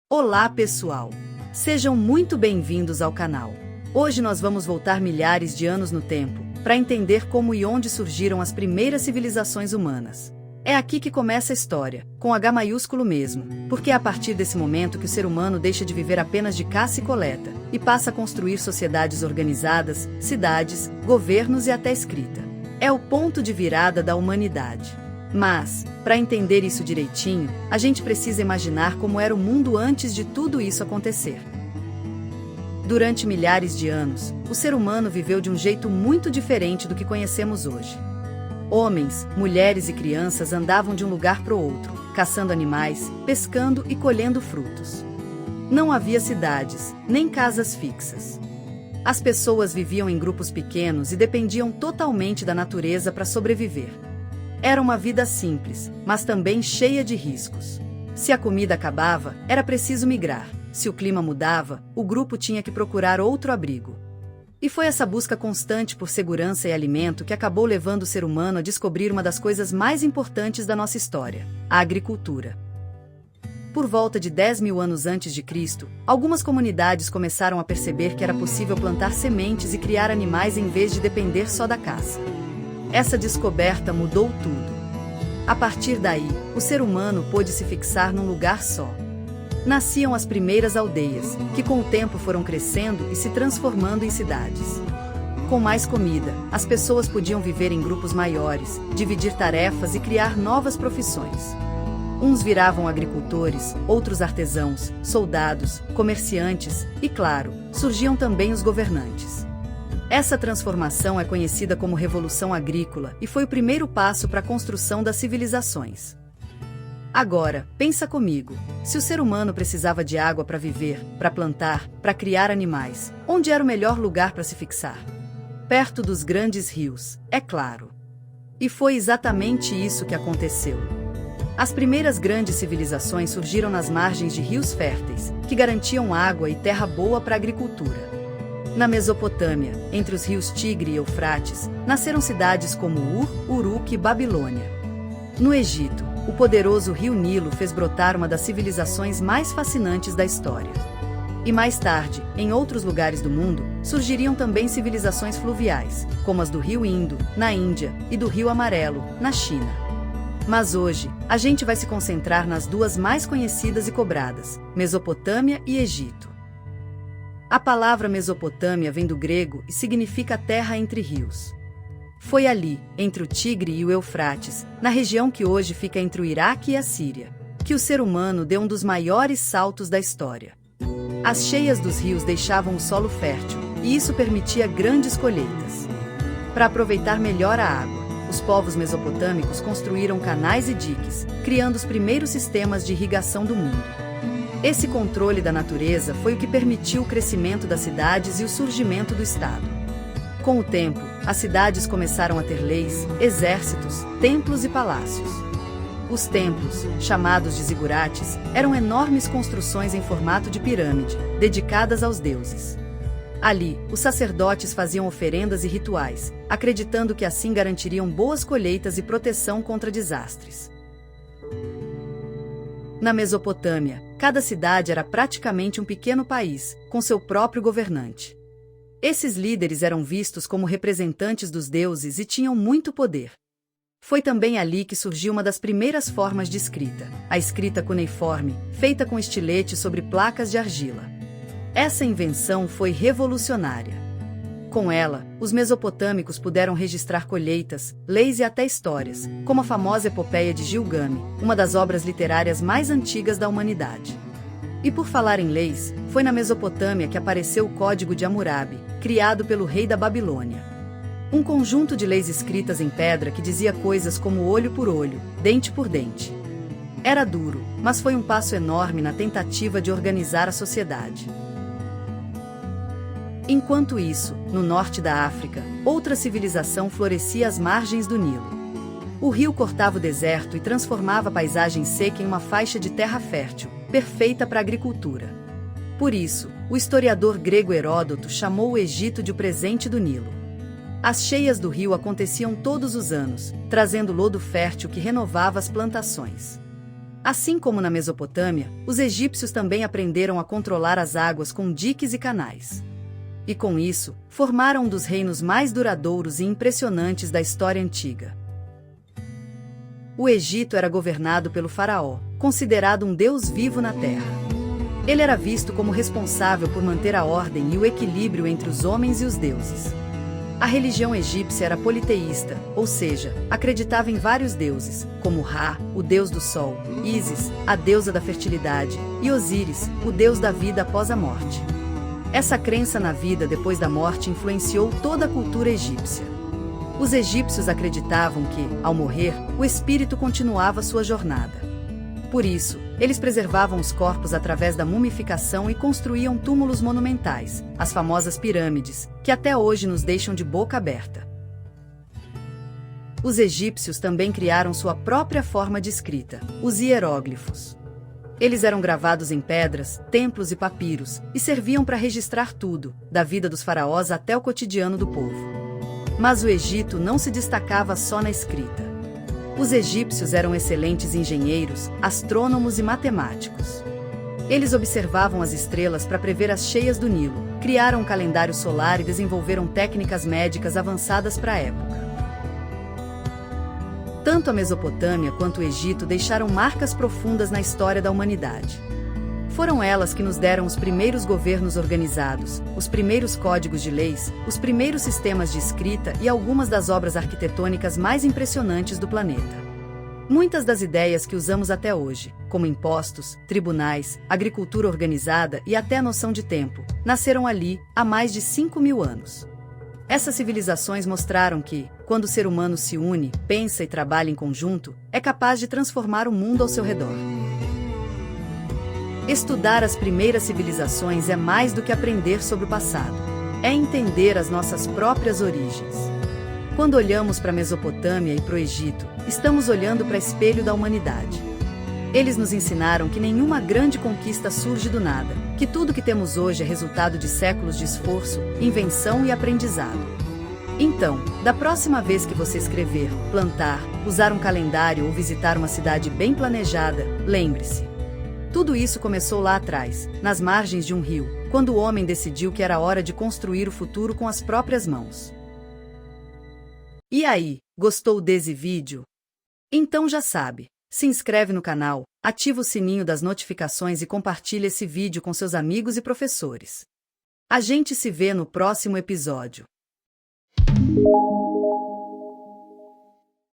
Olá, pessoal! Sejam muito bem-vindos ao canal. Hoje nós vamos voltar milhares de anos no tempo, para entender como e onde surgiram as primeiras civilizações humanas. É aqui que começa a história, com H maiúsculo mesmo, porque é a partir desse momento que o ser humano deixa de viver apenas de caça e coleta, e passa a construir sociedades organizadas, cidades, governos e até escrita. É o ponto de virada da humanidade. Mas, para entender isso direitinho, a gente precisa imaginar como era o mundo antes de tudo isso acontecer. Durante milhares de anos, o ser humano viveu de um jeito muito diferente do que conhecemos hoje. Homens, mulheres e crianças andavam de um lugar para o outro, caçando animais, pescando e colhendo frutos. Não havia cidades, nem casas fixas. As pessoas viviam em grupos pequenos e dependiam totalmente da natureza para sobreviver. Era uma vida simples, mas também cheia de riscos. Se a comida acabava, era preciso migrar. Se o clima mudava, o grupo tinha que procurar outro abrigo. E foi essa busca constante por segurança e alimento que acabou levando o ser humano a descobrir uma das coisas mais importantes da nossa história: a agricultura. Por volta de 10 mil anos antes de Cristo, algumas comunidades começaram a perceber que era possível plantar sementes e criar animais em vez de depender só da caça. Essa descoberta mudou tudo. A partir daí, o ser humano pôde se fixar num lugar só. Nasciam as primeiras aldeias, que com o tempo foram crescendo e se transformando em cidades. Com mais comida, as pessoas podiam viver em grupos maiores, dividir tarefas e criar novas profissões. Uns viravam agricultores, outros artesãos, soldados, comerciantes e, claro, surgiam também os governantes. Essa transformação é conhecida como Revolução Agrícola e foi o primeiro passo para a construção das civilizações. Agora, pensa comigo, se o ser humano precisava de água para viver, para plantar, para criar animais, onde era o melhor lugar para se fixar? Perto dos grandes rios, é claro. E foi exatamente isso que aconteceu. As primeiras grandes civilizações surgiram nas margens de rios férteis, que garantiam água e terra boa para a agricultura. Na Mesopotâmia, entre os rios Tigre e Eufrates, nasceram cidades como Ur, Uruk e Babilônia. No Egito, o poderoso rio Nilo fez brotar uma das civilizações mais fascinantes da história. E mais tarde, em outros lugares do mundo, surgiriam também civilizações fluviais, como as do rio Indo, na Índia, e do rio Amarelo, na China. Mas hoje, a gente vai se concentrar nas duas mais conhecidas e cobradas, Mesopotâmia e Egito. A palavra Mesopotâmia vem do grego e significa terra entre rios. Foi ali, entre o Tigre e o Eufrates, na região que hoje fica entre o Iraque e a Síria, que o ser humano deu um dos maiores saltos da história. As cheias dos rios deixavam o solo fértil, e isso permitia grandes colheitas. Para aproveitar melhor a água, os povos mesopotâmicos construíram canais e diques, criando os primeiros sistemas de irrigação do mundo. Esse controle da natureza foi o que permitiu o crescimento das cidades e o surgimento do Estado. Com o tempo, as cidades começaram a ter leis, exércitos, templos e palácios. Os templos, chamados de zigurates, eram enormes construções em formato de pirâmide, dedicadas aos deuses. Ali, os sacerdotes faziam oferendas e rituais, acreditando que assim garantiriam boas colheitas e proteção contra desastres. Na Mesopotâmia, cada cidade era praticamente um pequeno país, com seu próprio governante. Esses líderes eram vistos como representantes dos deuses e tinham muito poder. Foi também ali que surgiu uma das primeiras formas de escrita, a escrita cuneiforme, feita com estilete sobre placas de argila. Essa invenção foi revolucionária. Com ela, os mesopotâmicos puderam registrar colheitas, leis e até histórias, como a famosa epopeia de Gilgamesh, uma das obras literárias mais antigas da humanidade. E por falar em leis, foi na Mesopotâmia que apareceu o Código de Hammurabi, criado pelo rei da Babilônia. Um conjunto de leis escritas em pedra que dizia coisas como olho por olho, dente por dente. Era duro, mas foi um passo enorme na tentativa de organizar a sociedade. Enquanto isso, no norte da África, outra civilização florescia às margens do Nilo. O rio cortava o deserto e transformava a paisagem seca em uma faixa de terra fértil, perfeita para a agricultura. Por isso, o historiador grego Heródoto chamou o Egito de o presente do Nilo. As cheias do rio aconteciam todos os anos, trazendo lodo fértil que renovava as plantações. Assim como na Mesopotâmia, os egípcios também aprenderam a controlar as águas com diques e canais. E com isso, formaram um dos reinos mais duradouros e impressionantes da história antiga. O Egito era governado pelo faraó, considerado um deus vivo na terra. Ele era visto como responsável por manter a ordem e o equilíbrio entre os homens e os deuses. A religião egípcia era politeísta, ou seja, acreditava em vários deuses, como Ra, o deus do sol, Ísis, a deusa da fertilidade, e Osíris, o deus da vida após a morte. Essa crença na vida depois da morte influenciou toda a cultura egípcia. Os egípcios acreditavam que, ao morrer, o espírito continuava sua jornada. Por isso, eles preservavam os corpos através da mumificação e construíam túmulos monumentais, as famosas pirâmides, que até hoje nos deixam de boca aberta. Os egípcios também criaram sua própria forma de escrita, os hieróglifos. Eles eram gravados em pedras, templos e papiros, e serviam para registrar tudo, da vida dos faraós até o cotidiano do povo. Mas o Egito não se destacava só na escrita. Os egípcios eram excelentes engenheiros, astrônomos e matemáticos. Eles observavam as estrelas para prever as cheias do Nilo, criaram um calendário solar e desenvolveram técnicas médicas avançadas para a época. Tanto a Mesopotâmia quanto o Egito deixaram marcas profundas na história da humanidade. Foram elas que nos deram os primeiros governos organizados, os primeiros códigos de leis, os primeiros sistemas de escrita e algumas das obras arquitetônicas mais impressionantes do planeta. Muitas das ideias que usamos até hoje, como impostos, tribunais, agricultura organizada e até a noção de tempo, nasceram ali, há mais de 5.000 anos. Essas civilizações mostraram que, quando o ser humano se une, pensa e trabalha em conjunto, é capaz de transformar o mundo ao seu redor. Estudar as primeiras civilizações é mais do que aprender sobre o passado. É entender as nossas próprias origens. Quando olhamos para a Mesopotâmia e para o Egito, estamos olhando para o espelho da humanidade. Eles nos ensinaram que nenhuma grande conquista surge do nada, que tudo que temos hoje é resultado de séculos de esforço, invenção e aprendizado. Então, da próxima vez que você escrever, plantar, usar um calendário ou visitar uma cidade bem planejada, lembre-se. Tudo isso começou lá atrás, nas margens de um rio, quando o homem decidiu que era hora de construir o futuro com as próprias mãos. E aí, gostou desse vídeo? Então já sabe, se inscreve no canal, ativa o sininho das notificações e compartilha esse vídeo com seus amigos e professores. A gente se vê no próximo episódio.